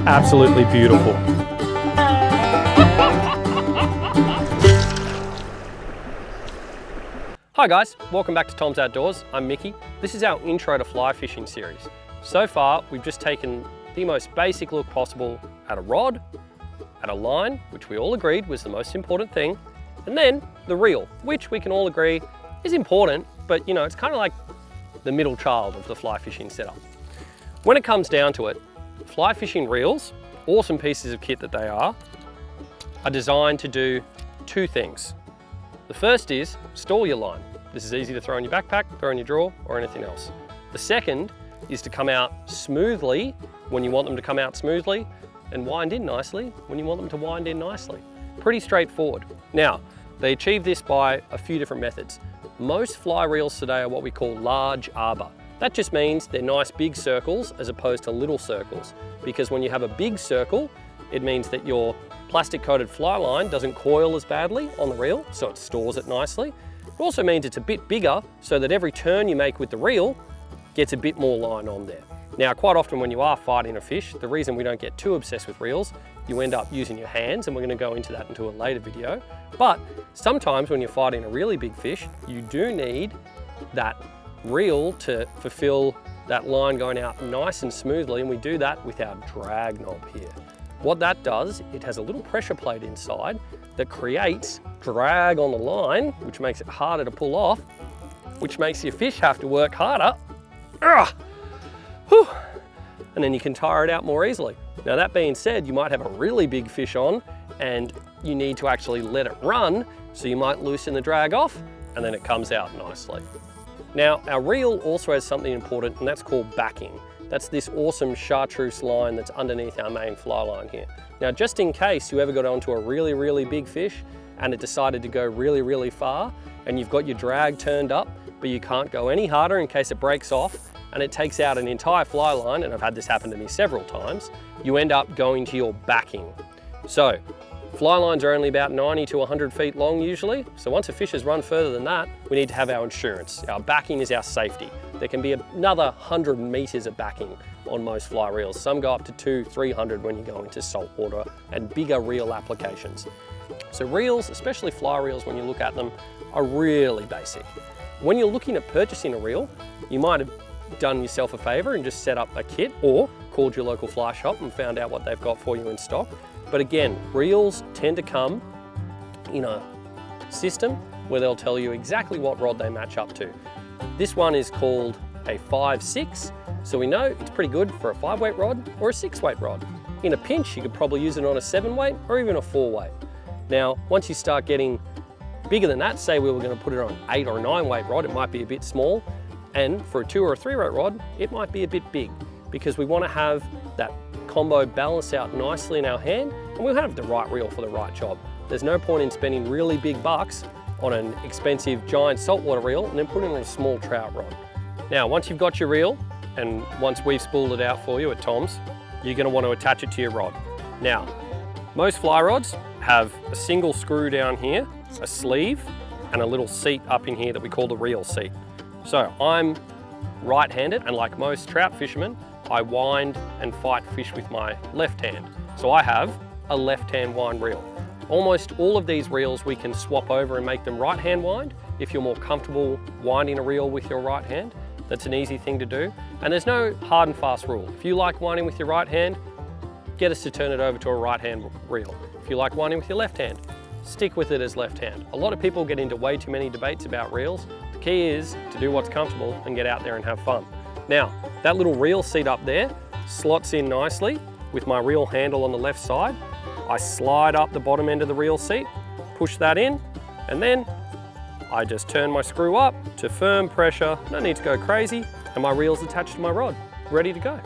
absolutely beautiful. Hi guys, welcome back to Tom's Outdoors. I'm Mickey. This is our intro to fly fishing series. So far, we've just taken the most basic look possible at a rod, at a line, which we all agreed was the most important thing, and then the reel, which we can all agree is important, but you know, it's kind of like the middle child of the fly fishing setup. When it comes down to it, fly fishing reels, awesome pieces of kit that they are designed to do two things. The first is store your line. This is easy to throw in your backpack, throw in your drawer, or anything else. The second is to come out smoothly when you want them to come out smoothly, and wind in nicely when you want them to wind in nicely. Pretty straightforward. Now, they achieve this by a few different methods. Most fly reels today are what we call large arbor. That just means they're nice big circles as opposed to little circles, because when you have a big circle, it means that your plastic coated fly line doesn't coil as badly on the reel, so it stores it nicely. It also means it's a bit bigger so that every turn you make with the reel gets a bit more line on there. Now, quite often when you are fighting a fish, the reason we don't get too obsessed with reels, you end up using your hands, and we're going to go into that into a later video. But sometimes when you're fighting a really big fish, you do need that reel to fulfill that line going out nice and smoothly, and we do that with our drag knob here. What that does, it has a little pressure plate inside that creates drag on the line, which makes it harder to pull off, which makes your fish have to work harder. Whew. And then you can tire it out more easily. Now that being said, you might have a really big fish on and you need to actually let it run, so you might loosen the drag off and then it comes out nicely. Now our reel also has something important, and that's called backing. That's this awesome chartreuse line that's underneath our main fly line here. Now, just in case you ever got onto a really, really big fish and it decided to go really, really far, and you've got your drag turned up, but you can't go any harder in case it breaks off and it takes out an entire fly line, and I've had this happen to me several times, you end up going to your backing. So, fly lines are only about 90 to 100 feet long usually, so once a fish has run further than that, we need to have our insurance. Our backing is our safety. There can be another 100 meters of backing on most fly reels. Some go up to 200-300 when you go into saltwater and bigger reel applications. So reels, especially fly reels, when you look at them, are really basic. When you're looking at purchasing a reel, you might have done yourself a favor and just set up a kit, or called your local fly shop and found out what they've got for you in stock. But again, reels tend to come in a system where they'll tell you exactly what rod they match up to. This one is called a 5/6, so we know it's pretty good for a 5-weight rod or a 6-weight rod. In a pinch, you could probably use it on a 7-weight or even a 4-weight. Now, once you start getting bigger than that, say we were going to put it on an 8 or 9-weight rod, it might be a bit small, and for a 2 or a 3-weight rod, it might be a bit big, because we want to have that combo balance out nicely in our hand, and we'll have the right reel for the right job. There's no point in spending really big bucks on an expensive giant saltwater reel and then putting it on a small trout rod. Now, once you've got your reel, and once we've spooled it out for you at Tom's, you're going to want to attach it to your rod. Now, most fly rods have a single screw down here, a sleeve, and a little seat up in here that we call the reel seat. So I'm right-handed, and like most trout fishermen, I wind and fight fish with my left hand. So I have a left-hand wind reel. Almost all of these reels we can swap over and make them right-hand wind. If you're more comfortable winding a reel with your right hand, that's an easy thing to do. And there's no hard and fast rule. If you like winding with your right hand, get us to turn it over to a right-hand reel. If you like winding with your left hand, stick with it as left hand. A lot of people get into way too many debates about reels. The key is to do what's comfortable and get out there and have fun. Now, that little reel seat up there slots in nicely with my reel handle on the left side. I slide up the bottom end of the reel seat, push that in, and then I just turn my screw up to firm pressure, no need to go crazy, and my reel's attached to my rod, ready to go.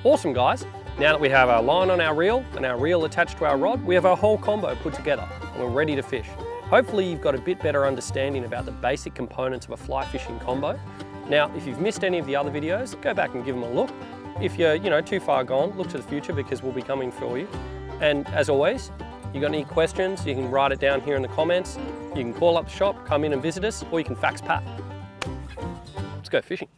Awesome, guys. Now that we have our line on our reel and our reel attached to our rod, we have our whole combo put together and we're ready to fish. Hopefully you've got a bit better understanding about the basic components of a fly fishing combo. Now, if you've missed any of the other videos, go back and give them a look. If you're too far gone, look to the future, because we'll be coming for you. And as always, you got any questions, you can write it down here in the comments. You can call up the shop, come in and visit us, or you can fax Pat. Let's go fishing.